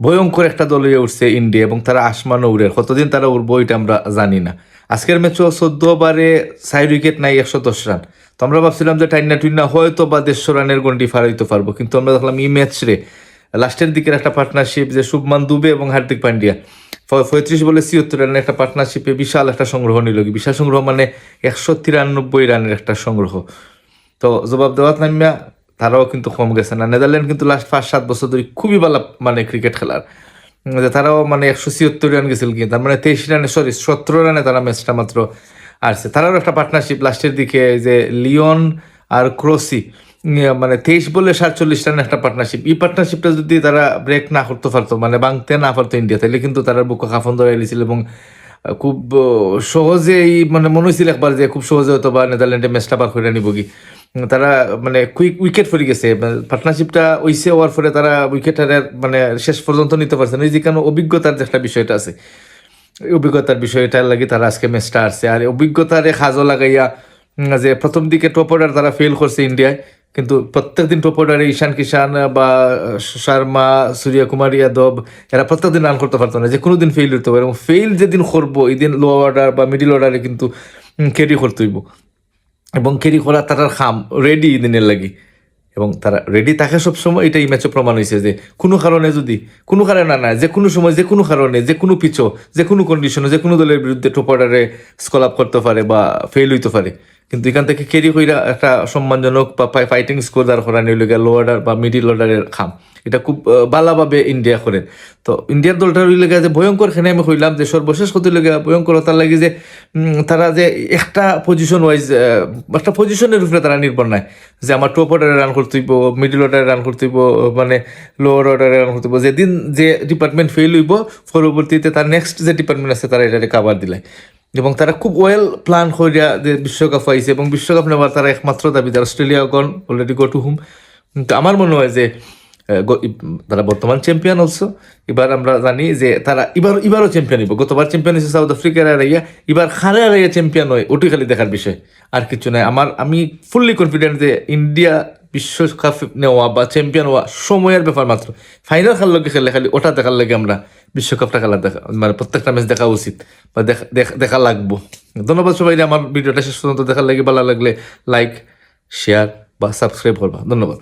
ভয়ঙ্কর একটা দল হয়ে উঠছে ইন্ডিয়া, এবং তারা আসমানও উড়ে, কতদিন তারা উড়বো এটা আমরা জানি না। আজকের ম্যাচও 14 ওভারে 4 উইকেট নাই, 110 রান। তো আমরা ভাবছিলাম যে টাইনা টুইনা হয়তো বা 150 রানের গন্ডি ফার হইতে পারবো, কিন্তু আমরা দেখলাম এই ম্যাচ রে লাস্টের দিকের একটা পার্টনারশিপ যে শুভমান দুবে এবং হার্দিক পান্ডিয়া 35 বলে 76 রানের একটা পার্টনারশিপে বিশাল একটা সংগ্রহ নিল। বিশাল সংগ্রহ মানে 193 রানের একটা সংগ্রহ। তো জবাব দেওয়াত নামিয়া তারাও কিন্তু কম গেছে না। নেদারল্যান্ড কিন্তু লাস্ট 5-7 বছর ধরে খুবই ভালো মানে ক্রিকেট খেলার, যে তারাও মানে 176 রান গেছিল, কি তার মানে 23 রানে 17 রানে তারা ম্যাচটা মাত্র আসছে। তারাও একটা পার্টনারশিপ লাস্টের দিকে যে লিওন আর ক্রোসি, মানে 23 বলে 47 রানের একটা পার্টনারশিপ। এই পার্টনারশিপটা যদি তারা ব্রেক না করতে পারতো, মানে ভাঙতে না পারতো ইন্ডিয়া, তাহলে কিন্তু তারা বুকে কাফন ধরে দিয়েছিল, এবং খুব সহজেই মানে মনে হয়েছিল একবার যে খুব সহজে হয়তো বা নেদারল্যান্ডে ম্যাচটা বার করে নিব কি। তারা মানে কুইক উইকেট পড়ে গেছে, পার্টনারশিপটা ওইসে হওয়ার পরে তারা উইকেট মানে শেষ পর্যন্ত নিতে পারছে না। এই যে কেন অভিজ্ঞতার যে একটা বিষয়টা আছে, এই অভিজ্ঞতার বিষয়টার লাগে তারা আজকে ম্যাচটা আসছে। আর অভিজ্ঞতার কাজও লাগাইয়া যে প্রথম দিকে টপ অর্ডার তারা ফেল করছে ইন্ডিয়ায়, কিন্তু প্রত্যেকদিন টপ অর্ডারে ঈশান কিষান বা শর্মা, সূর্যকুমার যাদব এরা প্রত্যেকদিন রান করতে পারতো না, যে কোনো দিন ফেল হইতে পারে, এবং ফেল যেদিন করবো এই দিন লো অর্ডার বা মিডিল অর্ডারে কিন্তু ক্যারি করতে হইব, এবং ক্যারি করা তার খাম রেডি দিনের লাগি, এবং তারা রেডি থাকে সবসময়। এটা এই ম্যাচে প্রমাণ হয়েছে যে কোনো কারণে যদি কোনো কারণে না যে কোনো সময় যে কোনো কারণে যে কোনো পিচও যে কোনো কন্ডিশনে যে কোনো দলের বিরুদ্ধে টপ অর্ডারে স্কল আপ করতে পারে বা ফেল হইতে পারে, কিন্তু এখান থেকে ক্যারি কইরা একটা সম্মানজনক বা ফাইটিং স্কোর দাঁড় করা নিয়ে লো অর্ডার বা মিডিল অর্ডারের খাম, এটা খুব ভালোভাবে ইন্ডিয়া করেন। তো ইন্ডিয়ার দলটার ওই লেগে যে ভয়ঙ্কর, খেনে আমি কইলাম যে সর্বশেষ কত লেগে ভয়ঙ্করতার লাগে যে তারা যে একটা পজিশন ওয়াইজ একটা পজিশনের উপরে তারা নির্ভর নাই, যে আমার টপ অর্ডারে রান করতে হইব, মিডিল অর্ডারে রান করতে হইব, মানে লোয়ার অর্ডারে রান করতে হইব। যেদিন যে ডিপার্টমেন্ট ফেল হইব পরবর্তীতে তার নেক্সট যে ডিপার্টমেন্ট আছে তারা এটাকে কাভার দিলাই, এবং তারা খুব ওয়েল প্ল্যান করিয়া যে বিশ্বকাপ হয়েছে, এবং বিশ্বকাপ নেওয়ার তারা একমাত্র দাবিদার। Australia gone already go to home. কিন্তু আমার মনে হয় যে তারা বর্তমান চ্যাম্পিয়ন অলসো। এবার আমরা জানি যে তারা এবারও চ্যাম্পিয়ন হইব। গতবার চ্যাম্পিয়ন হয়েছে সাউথ আফ্রিকার হারাইয়া, এবার হারাইয়া চ্যাম্পিয়ন হয়, ওটি খালি দেখার বিষয়, আর কিছু নাই। আমি ফুললি কনফিডেন্ট যে ইন্ডিয়া বিশ্বকাপ নেওয়া বা চ্যাম্পিয়ন হওয়া সময়ের ব্যাপার মাত্র। ফাইনাল খেলার লগে খেলে খালি ওটা দেখার লাগে আমরা বিশ্বকাপটা খেলা দেখা, মানে প্রত্যেকটা ম্যাচ দেখা উচিত বা দেখা লাগবো। ধন্যবাদ সবাই, আমার ভিডিওটা শেষ পর্যন্ত দেখার লাগে। ভালো লাগলে লাইক, শেয়ার বা সাবস্ক্রাইব করবা। ধন্যবাদ।